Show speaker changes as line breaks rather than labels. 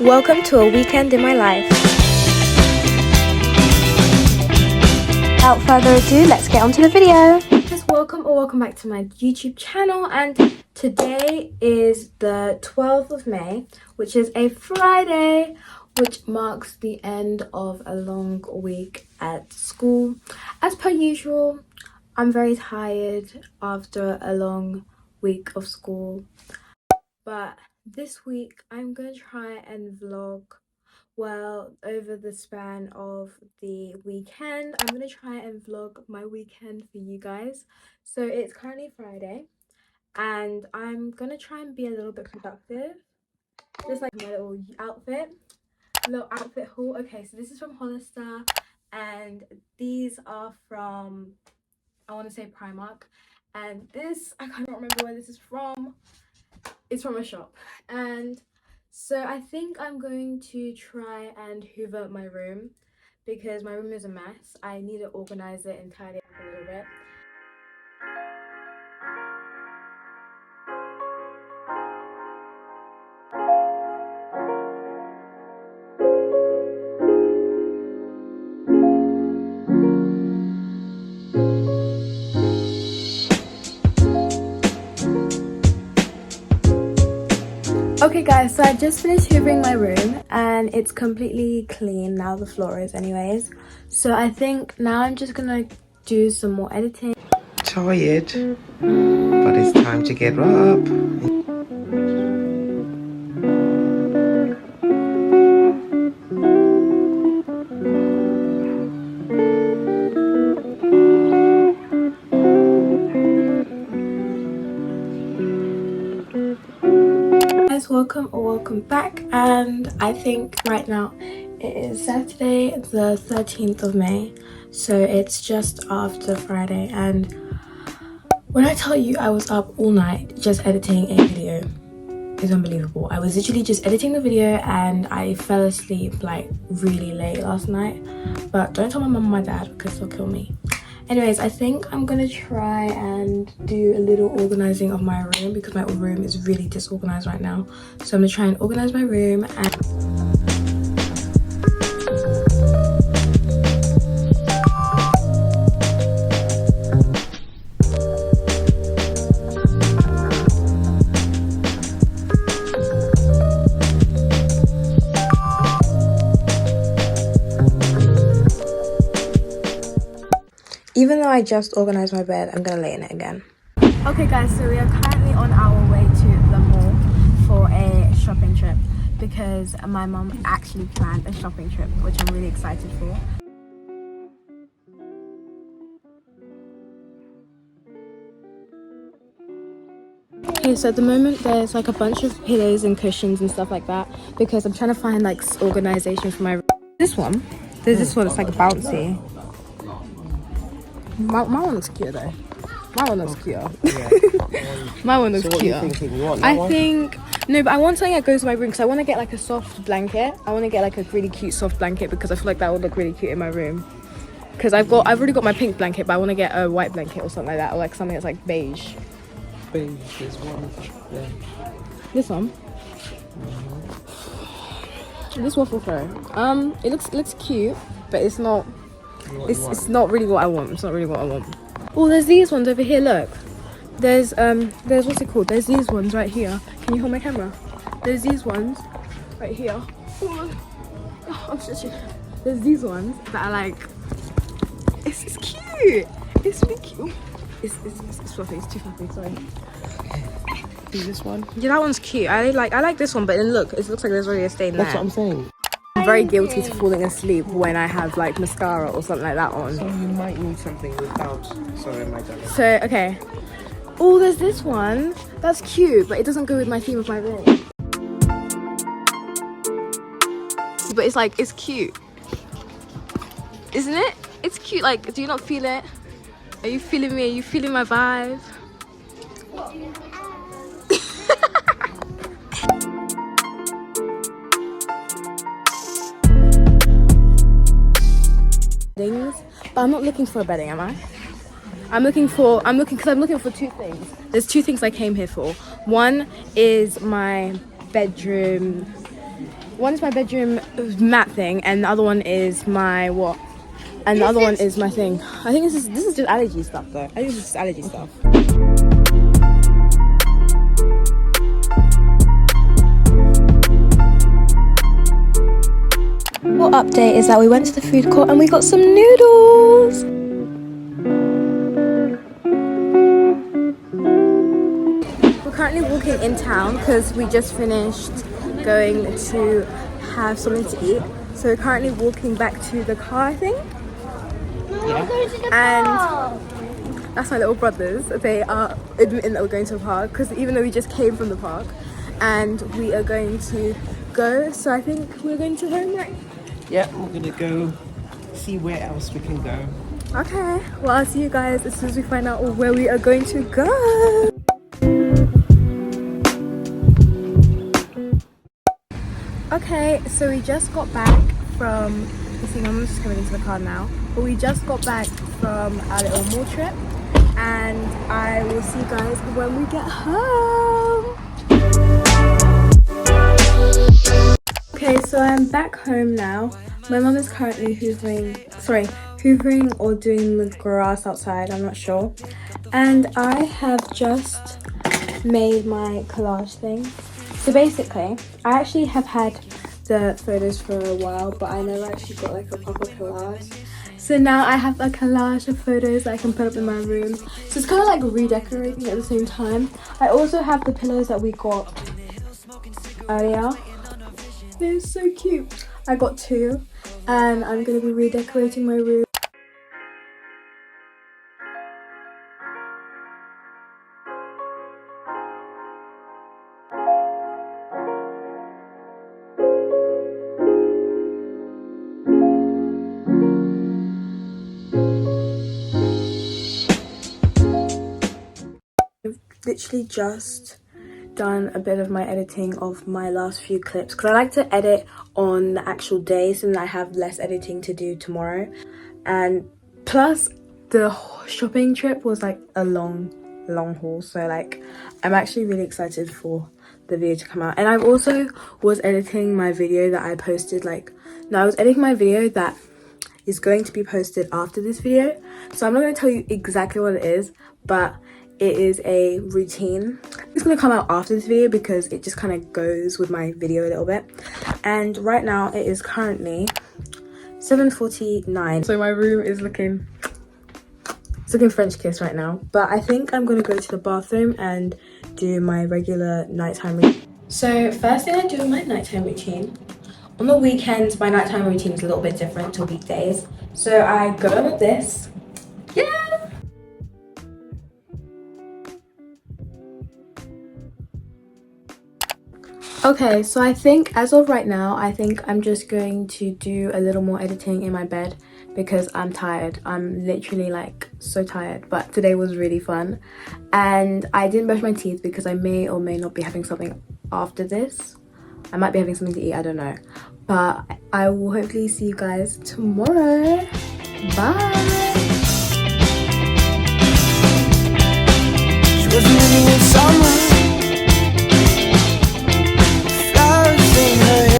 Welcome to a weekend in my life. Without further ado, let's get on to the video. Just welcome back to my YouTube channel, and today is the 12th of May, which is a Friday, which marks the end of a long week at school. As per usual, I'm very tired after a long week of school, but this week I'm gonna try and vlog over the span of the weekend. I'm gonna try and vlog my weekend for you guys. So it's currently Friday and I'm gonna try and be a little bit productive, just like my little outfit haul. Okay, so this is from Hollister and these are from, I want to say, Primark, and this, I can't remember where this is from. It's from a shop. And so I think I'm going to try and hoover my room because my room is a mess. I need to organize it and tidy it up a little bit. Okay guys, so I just finished hoovering my room and it's completely clean now, the floor is anyways. So I think now I'm just gonna do some more editing.
Tired, but it's time to get up.
Welcome back, and I think right now it is Saturday the 13th of May, so it's just after Friday, and when I tell you I was up all night just editing a video, it's unbelievable. I was literally just editing the video and I fell asleep like really late last night, but don't tell my mum and my dad because they'll kill me. Anyways, I think I'm gonna try and do a little organizing of my room because my room is really disorganized right now. So I'm gonna try and organize my room and even though I just organized my bed, I'm gonna lay in it again. Okay guys, so we are currently on our way to the mall for a shopping trip because my mum actually planned a shopping trip, which I'm really excited for. Okay, so at the moment there's like a bunch of pillows and cushions and stuff like that because I'm trying to find like organization for my room. This one, there's this one, it's like bouncy. My one looks cute though. My one looks cute. Yeah. My one looks cute. I think no, but I want something that goes with my room because I want to get like a soft blanket. I want to get like a really cute soft blanket because I feel like that would look really cute in my room. Because I've already got my pink blanket, but I want to get a white blanket or something like that, or like something that's like beige.
Beige is one. Yeah.
This one. This waffle throw. It looks cute, but it's not. It's not really what I want. It's not really what I want. Oh, there's these ones over here. Look, there's what's it called? There's these ones right here. Can you hold my camera? There's these ones right here. Oh, I'm stretching. There's these ones that are like, it's cute. It's really cute. It's fluffy. It's too fluffy. Sorry.
Is this one?
Yeah, that one's cute. I like this one, but then look, it looks like there's already a stain there.
That's what I'm saying.
I'm very guilty to falling asleep when I have like mascara or something like that on.
So you might need something without. Sorry, my darling.
So okay. Oh, there's this one. That's cute, but it doesn't go with my theme of my room. But it's like, it's cute, isn't it? It's cute. Like, do you not feel it? Are you feeling me? Are you feeling my vibe? But I'm not looking for a bedding, am I? I'm looking for two things. There's two things I came here for. One is my bedroom one is my bedroom mat thing, and the other one is my what? And the other one is my thing. I think this is just allergy stuff though. I think this is just allergy stuff. Well, update is that we went to the food court and we got some noodles. We're currently walking in town because we just finished going to have something to eat. So we're currently walking back to the car, I think.
Yeah.
And that's my little brothers. They are admitting that we're going to a park because even though we just came from the park, and we are going to go. So I think we're going to home, right?
Yeah, we're gonna go see where else we can go.
Okay, well, I'll see you guys as soon as we find out where we are going to go. Okay, so we just got back from, you see, my mum's just coming into the car now, but we just got back from our little mall trip, and I will see you guys when we get home. Okay, so I'm back home now. My mum is currently hoovering or doing the grass outside, I'm not sure. And I have just made my collage thing. So basically, I actually have had the photos for a while, but I never actually got like a proper collage. So now I have a collage of photos that I can put up in my room. So it's kind of like redecorating at the same time. I also have the pillows that we got earlier. They're so cute. I got 2 and I'm going to be redecorating my room. I've literally just done a bit of my editing of my last few clips because I like to edit on the actual day so that I have less editing to do tomorrow. And plus the shopping trip was like a long haul, so like I'm actually really excited for the video to come out. And I also was editing my video that I posted, I was editing my video that is going to be posted after this video, so I'm not going to tell you exactly what it is, but it is a routine. It's going to come out after this video because it just kind of goes with my video a little bit. And right now it is currently 7:49, so my room is looking French kiss right now. But I think I'm going to go to the bathroom and do my regular nighttime routine. So first thing I do in my nighttime routine, on the weekends my nighttime routine is a little bit different to weekdays. So I go like this. Yeah. Okay, so I think as of right now, I think I'm just going to do a little more editing in my bed because I'm tired. I'm literally like so tired, but today was really fun. And I didn't brush my teeth because I may or may not be having something after this. I might be having something to eat, I don't know. But I will hopefully see you guys tomorrow. Bye!
She was living in summer.